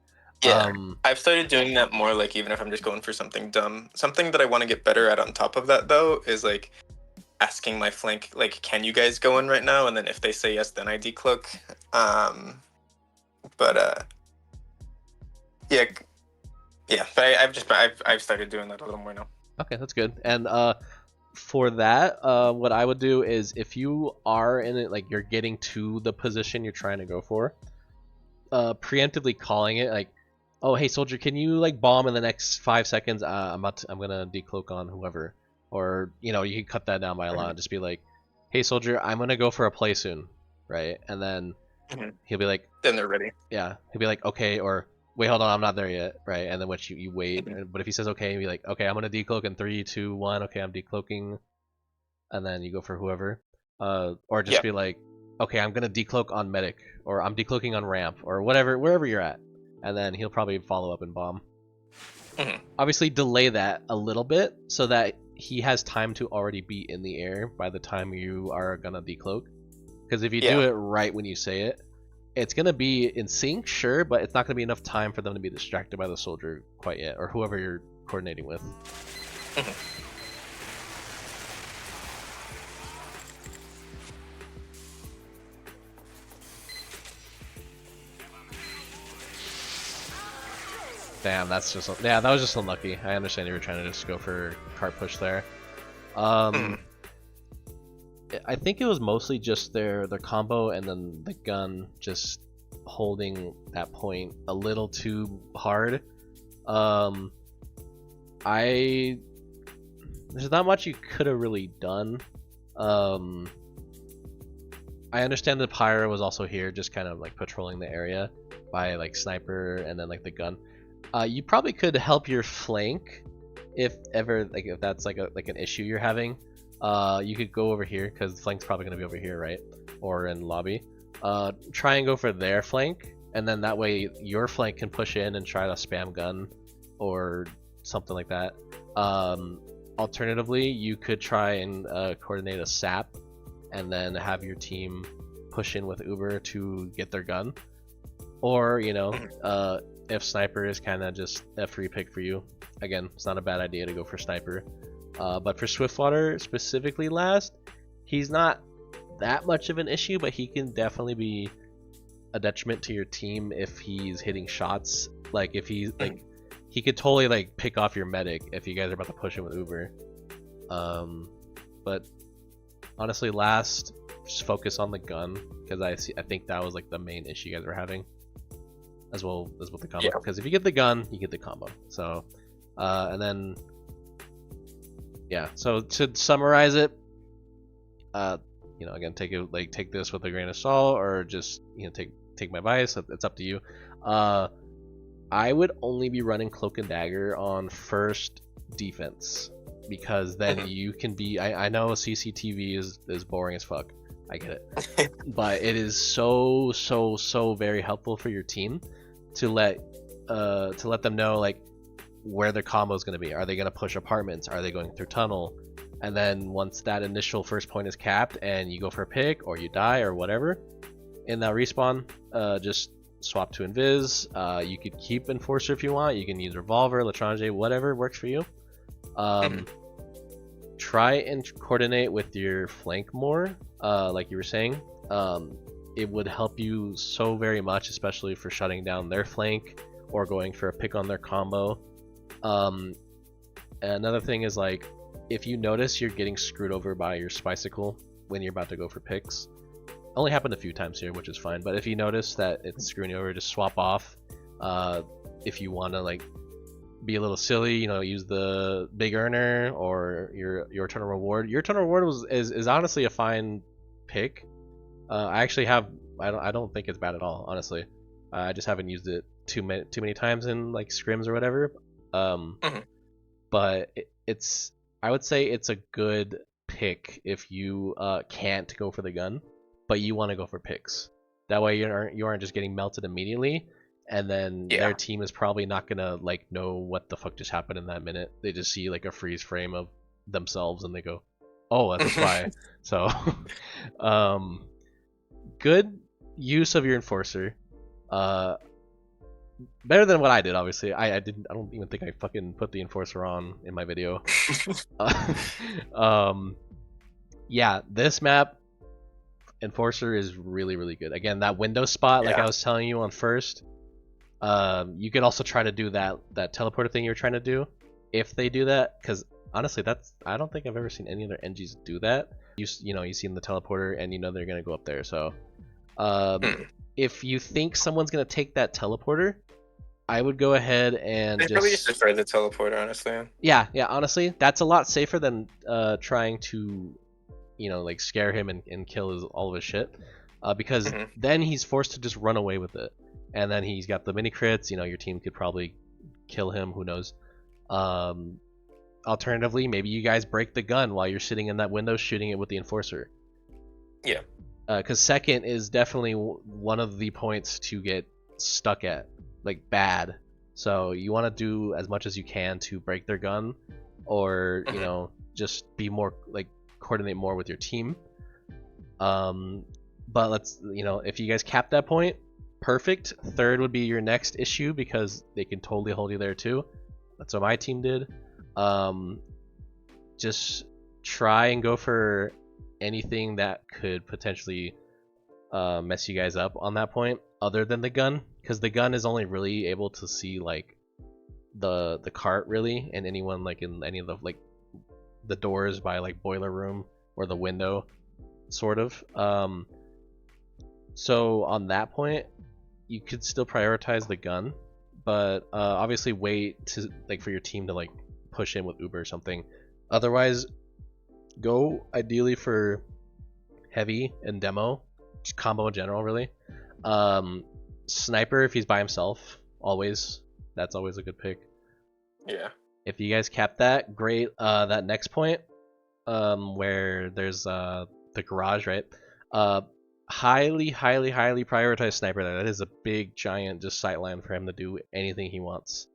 Yeah, I've started doing that more, like, even if I'm just going for something dumb. Something that I want to get better at on top of that, though, is, like, asking my flank, like, can you guys go in right now? And then if they say yes, then I decloak. But, yeah, but I've started doing that a little more now. Okay, that's good. And for that, what I would do is if you are in it, like you're getting to the position you're trying to go for, preemptively calling it like, oh hey soldier, can you like bomb in the next 5 seconds? I'm gonna decloak on whoever, or you know you can cut that down by a lot and just be like, hey soldier, I'm gonna go for a play soon, right? And then he'll be like, Then they're ready. yeah, he'll be like okay, or wait, hold on, I'm not there yet, right? And then what you wait, but if he says okay, you'll be like, okay, I'm gonna decloak in 3, 2, 1. Okay, I'm decloaking, and then you go for whoever, or just be like, okay, I'm gonna decloak on medic, or I'm decloaking on ramp, or whatever, wherever you're at, and then he'll probably follow up and bomb. Obviously, delay that a little bit so that he has time to already be in the air by the time you are gonna decloak. Because if you do it right when you say it, it's gonna be in sync, sure, but it's not gonna be enough time for them to be distracted by the soldier quite yet, or whoever you're coordinating with. Damn, that's just yeah, that was just unlucky. I understand you were trying to just go for cart push there. I think it was mostly just their combo and then the gun just holding that point a little too hard. There's not much you could have really done. I understand the pyro was also here, just kind of like patrolling the area by like sniper and then like the gun. You probably could help your flank if ever, like if that's like an issue you're having. You could go over here because the flank's probably gonna be over here, right? Or in lobby. Try and go for their flank, and then that way your flank can push in and try to spam gun or something like that. Alternatively, you could try and coordinate a sap and then have your team push in with Uber to get their gun. Or, you know, if sniper is kind of just a free pick for you, again, it's not a bad idea to go for sniper. But for Swiftwater specifically last, he's not that much of an issue, but he can definitely be a detriment to your team if he's hitting shots. Like if he's like, he could totally like pick off your medic if you guys are about to push him with Uber. But honestly, last, just focus on the gun because I think that was like the main issue you guys were having, as well as with the combo. Because if you get the gun, you get the combo. So, and then. Yeah, so to summarize it, you know, again, take this with a grain of salt, or just, you know, take my advice. It's up to you. I would only be running cloak and dagger on first defense, because then you can be. I know CCTV is boring as fuck. I get it, but it is so very helpful for your team to let them know like where their combo is going to be. Are they going to push apartments? Are they going through tunnel? And then once that initial first point is capped and you go for a pick or you die or whatever, in that respawn, just swap to invis. You could keep enforcer if you want. You can use revolver, Latrange, whatever works for you. Try and coordinate with your flank more, like you were saying. It would help you so very much, especially for shutting down their flank or going for a pick on their combo. Another thing is, like, if you notice you're getting screwed over by your Spicicle when you're about to go for picks, only happened a few times here, which is fine, but if you notice that it's screwing you over, just swap off. If you want to like be a little silly, you know, use the big earner or your eternal reward. Your eternal reward is honestly a fine pick. I actually have, I don't think it's bad at all, honestly. I just haven't used it too many times in like scrims or whatever. But it's, I would say it's a good pick if you can't go for the gun, but you want to go for picks. That way you aren't just getting melted immediately, and then their team is probably not gonna like know what the fuck just happened in that minute. They just see like a freeze frame of themselves and they go, oh, that's a spy. So good use of your enforcer. Better than what I did, obviously. I don't even think I fucking put the enforcer on in my video. Yeah, this map enforcer is really, really good. Again, that window spot, like I was telling you on first, you could also try to do that teleporter thing you were trying to do if they do that, because honestly, I don't think I've ever seen any other NGs do that. You know, you see in the teleporter and you know they're gonna go up there. So if you think someone's gonna take that teleporter, I would go ahead and I probably just prefer the teleporter, honestly. Yeah, honestly, that's a lot safer than trying to, you know, like scare him and kill all of his shit, because then he's forced to just run away with it, and then he's got the mini crits. You know, your team could probably kill him. Who knows? Alternatively, maybe you guys break the gun while you're sitting in that window shooting it with the enforcer. Yeah. Because second is definitely one of the points to get stuck at, like bad. So you want to do as much as you can to break their gun, or you know, just be more like coordinate more with your team. But let's, you know, if you guys cap that point, perfect. Third would be your next issue because they can totally hold you there too. That's what my team did. Just try and go for anything that could potentially mess you guys up on that point, other than the gun, because the gun is only really able to see like the cart really, and anyone like in any of the like the doors by like boiler room or the window, sort of. So on that point, you could still prioritize the gun, but obviously wait to like for your team to like push in with Uber or something. Otherwise, go ideally for heavy and demo, just combo in general, really. Sniper if he's by himself, always. That's always a good pick. Yeah. If you guys cap that, great. That next point, where there's the garage, right? Highly prioritize sniper there. That is a big, giant, just sightline for him to do anything he wants.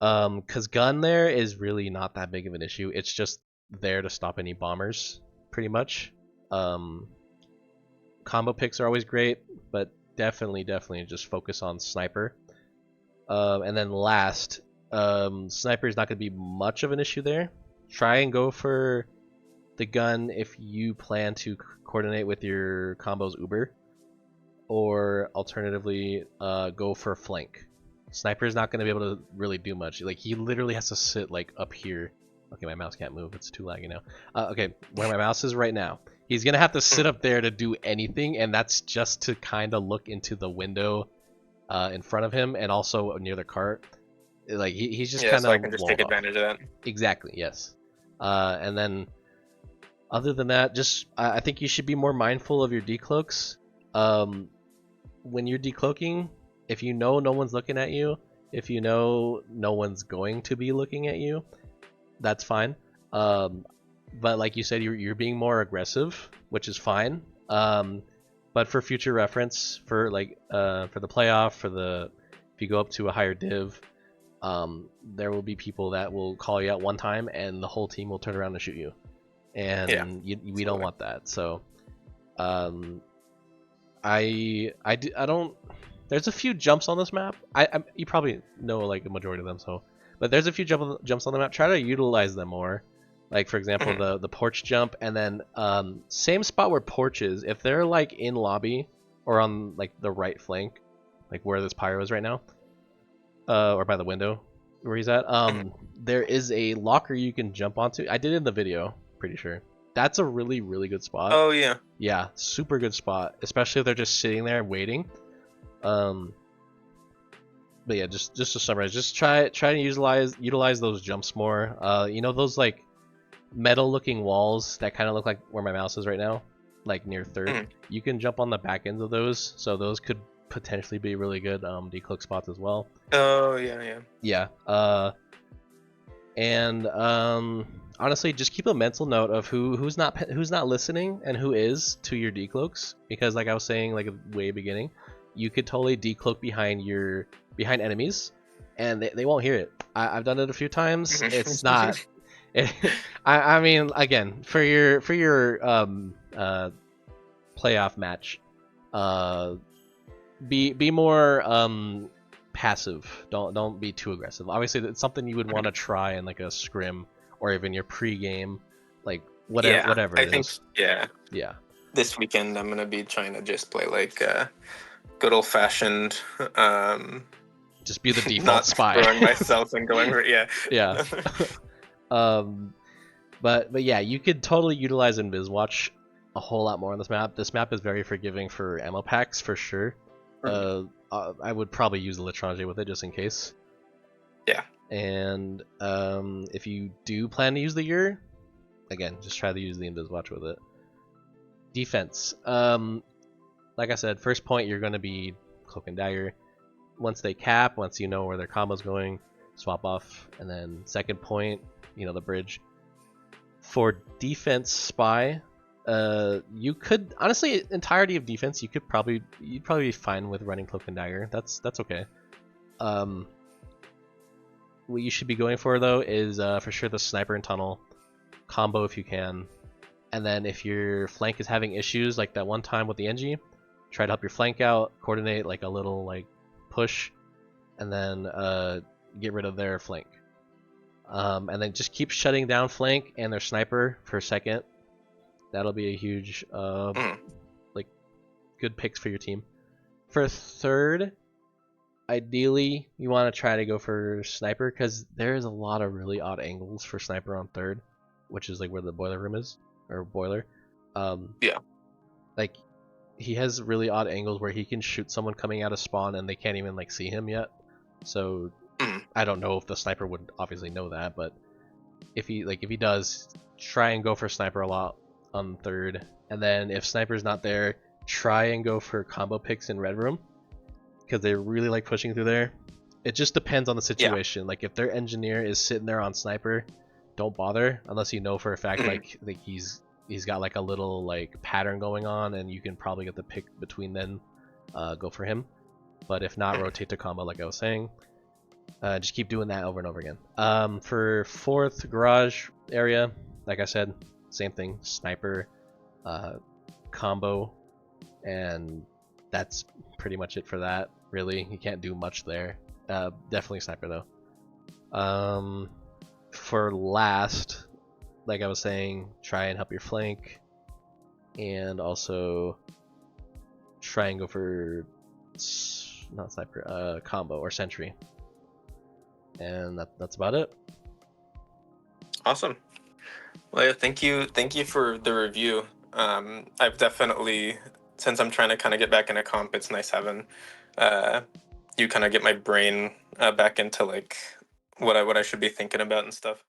Cause gun there is really not that big of an issue. It's just there to stop any bombers, pretty much. Combo picks are always great, but definitely just focus on sniper. And then last, sniper is not going to be much of an issue there. Try and go for the gun if you plan to coordinate with your combos Uber, or alternatively go for a flank. Sniper is not going to be able to really do much. Like, he literally has to sit like up here. Okay, my mouse can't move, it's too laggy now. Okay, where my mouse is right now, he's gonna have to sit up there to do anything, and that's just to kind of look into the window in front of him and also near the cart. Like, he's just kind of, so I can just take advantage of that. Exactly, yes. And then other than that, just I think you should be more mindful of your decloaks. When you're decloaking, if you know no one's looking at you, if you know no one's going to be looking at you, that's fine. But like you said, you're being more aggressive, which is fine. But for future reference, for like for the playoff, if you go up to a higher div, there will be people that will call you out one time and the whole team will turn around and shoot you, and we don't want that. So I don't. There's a few jumps on this map. You probably know like a majority of them, so. But there's a few jumps on the map. Try to utilize them more. Like, for example, the porch jump, and then same spot where porch is. If they're like in lobby or on like the right flank, like where this pyro is right now, or by the window where he's at, there is a locker you can jump onto. I did it in the video, pretty sure. That's a really good spot. Oh yeah. Yeah, super good spot, especially if they're just sitting there waiting. But yeah, just to summarize, just try to utilize those jumps more. You know, those like metal looking walls that kind of look like where my mouse is right now, like near third. You can jump on the back ends of those, so those could potentially be really good decloak spots as well. Oh yeah. Yeah. And honestly, just keep a mental note of who's not listening and who is to your decloaks, because like I was saying like way beginning, you could totally decloak behind enemies and they won't hear it. I've done it a few times. It's not I mean, again, for your playoff match, uh, be more passive. Don't be too aggressive. Obviously, it's something you would want to try in like a scrim or even your pre-game, like whatever I it think is. yeah. Yeah. This weekend I'm gonna be trying to just play like good old fashioned, Just be the default not spy. throwing myself and going for yeah. Yeah. um, but yeah, you could totally utilize Inviswatch a whole lot more on this map. This map is very forgiving for ammo packs for sure. I would probably use the L'Etranger with it just in case. Yeah. And if you do plan to use the Ur, again, just try to use the Inviswatch with it. Defense. Like I said, first point you're going to be Cloak and Dagger. Once they cap, once you know where their combo's going, swap off. And then second point, the bridge. For defense spy, you could honestly entirety of defense you'd probably be fine with running Cloak and Dagger. That's okay. What you should be going for though is for sure the sniper and tunnel combo if you can. And then if your flank is having issues like that one time with the NG, try to help your flank out, coordinate like a little like push, and then get rid of their flank. And then just keep shutting down flank and their sniper for a second. That'll be a huge like good picks for your team. For third, ideally you want to try to go for sniper because there's a lot of really odd angles for sniper on third, which is like where the boiler room is or boiler. Yeah. Like he has really odd angles where he can shoot someone coming out of spawn and they can't even like see him yet. So I don't know if the sniper would obviously know that, but if he does, try and go for sniper a lot on third. And then if sniper's not there, try and go for combo picks in red room because they really like pushing through there. It just depends on the situation. Like if their engineer is sitting there on sniper, don't bother unless you know for a fact like he's got like a little like pattern going on and you can probably get the pick between then. Go for him. But if not, rotate to combo like I was saying. Just keep doing that over and over again. For fourth garage area, like I said, same thing, sniper, combo, and that's pretty much it for that. Really, you can't do much there. Definitely sniper though. For last, like I was saying, try and help your flank, and also try and go for not sniper, combo or sentry. And that's about it. Awesome. Well, yeah, thank you for the review. I've definitely, since I'm trying to kind of get back into comp, it's nice having you kind of get my brain back into like what I should be thinking about and stuff.